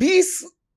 20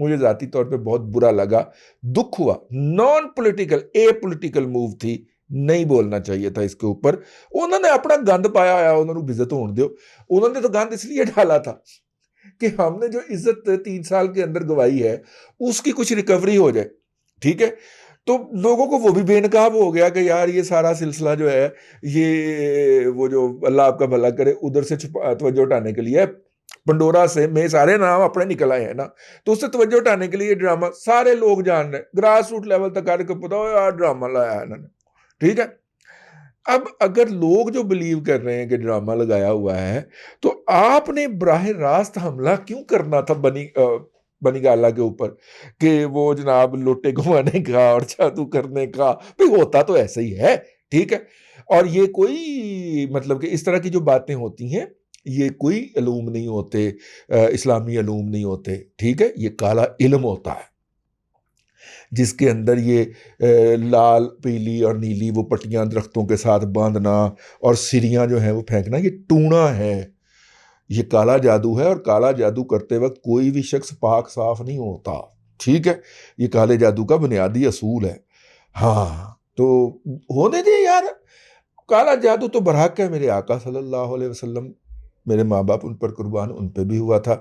مجھے ذاتی طور پہ بہت برا لگا, دکھ ہوا. Non political, a political move تھی, نہیں بولنا چاہیے تھا اس کے اوپر. انہوں نے اپنا گند پایا ہوا, انہوں نے عزت ہون دیو. انہوں نے تو گند اس لیے ڈالا تھا کہ ہم نے جو عزت 3 سال کے اندر گوائی ہے اس کی کچھ ریکوری ہو جائے. ٹھیک ہے, تو لوگوں کو وہ بھی بے نقاب ہو گیا کہ یار یہ سارا سلسلہ جو ہے یہ وہ جو اللہ آپ کا بھلا کرے ادھر سے توجہ اٹھانے کے لیے, پنڈورا سے میں سارے نام اپنے نکل آئے ہیں نا, تو اس سے توجہ اٹھانے کے لیے یہ ڈرامہ سارے لوگ جان رہے, گراس روٹ لیول تک کر کے پتا ہو یار ڈرامہ لایا ہے انہوں نے. ٹھیک ہے, اب اگر لوگ جو بلیو کر رہے ہیں کہ ڈرامہ لگایا ہوا ہے, تو آپ نے براہ راست حملہ کیوں کرنا تھا بنی گالا کے اوپر کہ وہ جناب لوٹے گھمانے کا اور جادو کرنے کا؟ بھئی ہوتا تو ایسا ہی ہے. ٹھیک ہے, اور یہ کوئی مطلب کہ اس طرح کی جو باتیں ہوتی ہیں یہ کوئی علوم نہیں ہوتے, اسلامی علوم نہیں ہوتے. ٹھیک ہے, یہ کالا علم ہوتا ہے جس کے اندر یہ لال پیلی اور نیلی وہ پٹیاں درختوں کے ساتھ باندھنا اور سریاں جو ہیں وہ پھینکنا, یہ ٹونا ہے, یہ کالا جادو ہے. اور کالا جادو کرتے وقت کوئی بھی شخص پاک صاف نہیں ہوتا. ٹھیک ہے, یہ کالے جادو کا بنیادی اصول ہے. ہاں تو ہونے دے یار, کالا جادو تو برحق ہے. میرے آقا صلی اللہ علیہ وسلم, میرے ماں باپ ان پر قربان, ان پہ بھی ہوا تھا.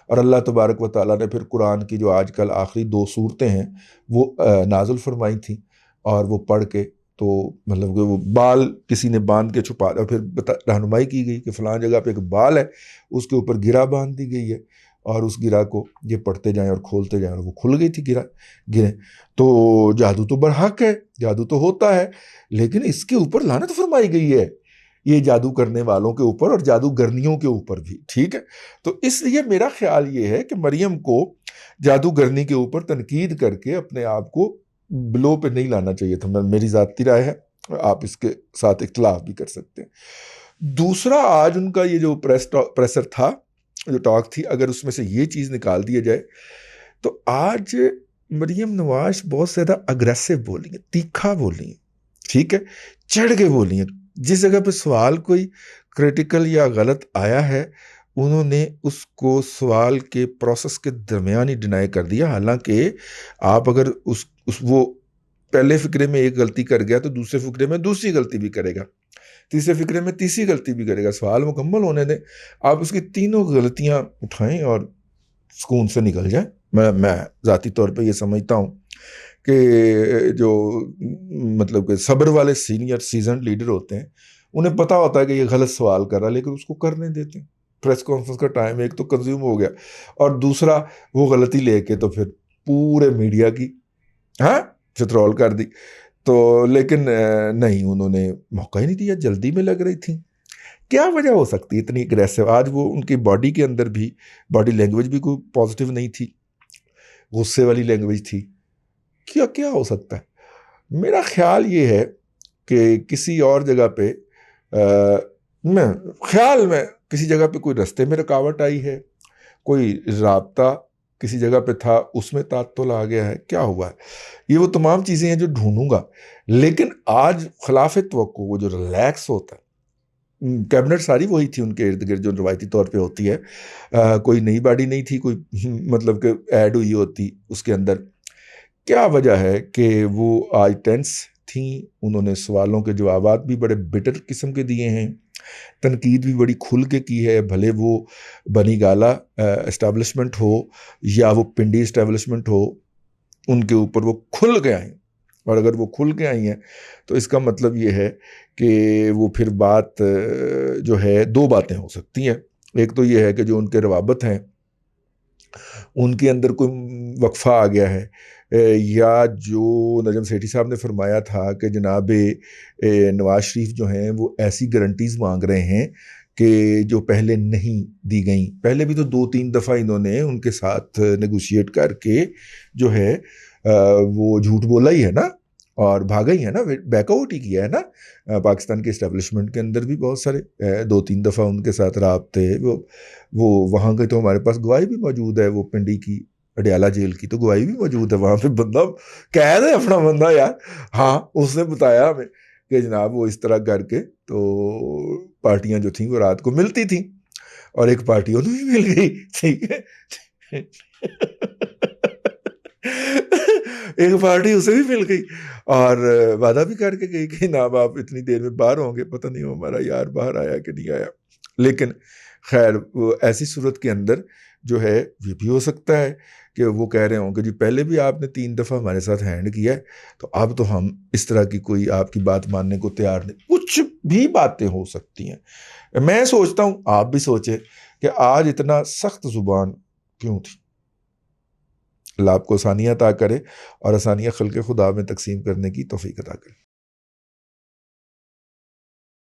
اور اللہ تبارک و تعالیٰ نے پھر قرآن کی جو آج کل آخری 2 سورتیں ہیں وہ نازل فرمائی تھیں, اور وہ پڑھ کے تو مطلب کہ وہ بال کسی نے باندھ کے چھپا, اور پھر رہنمائی کی گئی کہ فلاں جگہ پہ ایک بال ہے, اس کے اوپر گرہ باندھ دی گئی ہے, اور اس گرہ کو یہ پڑھتے جائیں اور کھولتے جائیں, اور وہ کھل گئی تھی گرہیں. تو جادو تو برحق ہے, جادو تو ہوتا ہے, لیکن اس کے اوپر لعنت فرمائی گئی ہے, یہ جادو کرنے والوں کے اوپر اور جادوگرنیوں کے اوپر بھی. ٹھیک ہے, تو اس لیے میرا خیال یہ ہے کہ مریم کو جادوگرنی کے اوپر تنقید کر کے اپنے آپ کو بلو پہ نہیں لانا چاہیے تھا. میری ذاتی رائے ہے, آپ اس کے ساتھ اختلاف بھی کر سکتے ہیں. دوسرا, آج ان کا یہ جو پریسر تھا, جو ٹاک تھی, اگر اس میں سے یہ چیز نکال دیا جائے تو آج مریم نواز بہت زیادہ اگریسو بولی ہیں, تیکھا بولی ہیں. ٹھیک ہے, چڑھ کے بولی ہیں. جس جگہ پہ سوال کوئی کریٹیکل یا غلط آیا ہے انہوں نے اس کو سوال کے پروسیس کے درمیان ہی ڈینائی کر دیا. حالانکہ آپ اگر وہ پہلے فقرے میں ایک غلطی کر گیا تو دوسرے فقرے میں دوسری غلطی بھی کرے گا, تیسرے فقرے میں تیسری غلطی بھی کرے گا. سوال مکمل ہونے دیں, آپ اس کی تینوں غلطیاں اٹھائیں اور سکون سے نکل جائیں. میں ذاتی طور پہ یہ سمجھتا ہوں کہ جو مطلب کہ صبر والے سینئر سیزنڈ لیڈر ہوتے ہیں انہیں پتہ ہوتا ہے کہ یہ غلط سوال کر رہا ہے, لیکن اس کو کرنے دیتے ہیں. پریس کانفرنس کا ٹائم ایک تو کنزیوم ہو گیا, اور دوسرا وہ غلطی لے کے تو پھر پورے میڈیا کی چترول کر دی. تو لیکن نہیں, انہوں نے موقع ہی نہیں دیا, جلدی میں لگ رہی تھیں. کیا وجہ ہو سکتی ہے اتنی اگریسو؟ آج وہ ان کی باڈی کے اندر بھی باڈی لینگویج بھی کوئی پازیٹیو نہیں تھی, غصے والی لینگویج تھی. کیا ہو سکتا ہے؟ میرا خیال یہ ہے کہ کسی اور جگہ پہ میں کسی جگہ پہ کوئی رستے میں رکاوٹ آئی ہے, کوئی رابطہ کسی جگہ پہ تھا اس میں تعطل آ گیا ہے, کیا ہوا ہے. یہ وہ تمام چیزیں ہیں جو ڈھونڈوں گا. لیکن آج خلاف توقع وہ جو ریلیکس ہوتا ہے, کیبنٹ ساری وہی تھی ان کے ارد گرد جو روایتی طور پہ ہوتی ہے, کوئی نئی باڈی نہیں تھی, کوئی مطلب کہ ایڈ ہوئی ہوتی اس کے اندر. کیا وجہ ہے کہ وہ آج ٹینس تھیں؟ انہوں نے سوالوں کے جوابات بھی بڑے بٹر قسم کے دیے ہیں, تنقید بھی بڑی کھل کے کی ہے, بھلے وہ بنی گالا اسٹیبلشمنٹ ہو یا وہ پنڈی اسٹیبلشمنٹ ہو, ان کے اوپر وہ کھل کے آئیں. اور اگر وہ کھل کے آئی ہیں تو اس کا مطلب یہ ہے کہ وہ پھر بات جو ہے 2 باتیں ہو سکتی ہیں. ایک تو یہ ہے کہ جو ان کے روابط ہیں ان کے اندر کوئی وقفہ آ گیا ہے, یا جو نجم سیٹھی صاحب نے فرمایا تھا کہ جناب نواز شریف جو ہیں وہ ایسی گارنٹیز مانگ رہے ہیں کہ جو پہلے نہیں دی گئیں. پہلے بھی تو 2-3 دفعہ انہوں نے ان کے ساتھ نیگوشیٹ کر کے جو ہے وہ جھوٹ بولا ہی ہے نا, اور بھاگا ہی ہے نا, بیک آؤٹ ہی کیا ہے نا. پاکستان کے اسٹیبلشمنٹ کے اندر بھی بہت سارے 2-3 دفعہ ان کے ساتھ رابطے, وہ وہاں کے تو ہمارے پاس گواہی بھی موجود ہے, وہ پنڈی کی اڈیالہ جیل کی تو گواہی بھی موجود ہے, وہاں پہ بندہ قید ہے اپنا بندہ یار. ہاں, اس نے بتایا ہمیں کہ جناب وہ اس طرح کر کے تو پارٹیاں جو تھیں وہ رات کو ملتی تھیں, اور ایک پارٹی انہوں بھی مل گئی. ٹھیک ہے ایک پارٹی اسے بھی مل گئی اور وعدہ بھی کر کے گئی کہ جناب آپ اتنی دیر میں باہر ہوں گے. پتہ نہیں ہمارا یار باہر آیا کہ نہیں آیا. لیکن خیر وہ ایسی صورت کے اندر جو ہے یہ بھی ہو سکتا ہے کہ وہ کہہ رہے ہوں کہ جی پہلے بھی آپ نے 3 دفعہ ہمارے ساتھ ہینڈ کیا ہے تو اب تو ہم اس طرح کی کوئی آپ کی بات ماننے کو تیار نہیں. کچھ بھی باتیں ہو سکتی ہیں. میں سوچتا ہوں آپ بھی سوچیں کہ آج اتنا سخت زبان کیوں تھی. اللہ آپ کو آسانیاں عطا کرے اور آسانیاں خلق خدا میں تقسیم کرنے کی توفیق عطا کرے.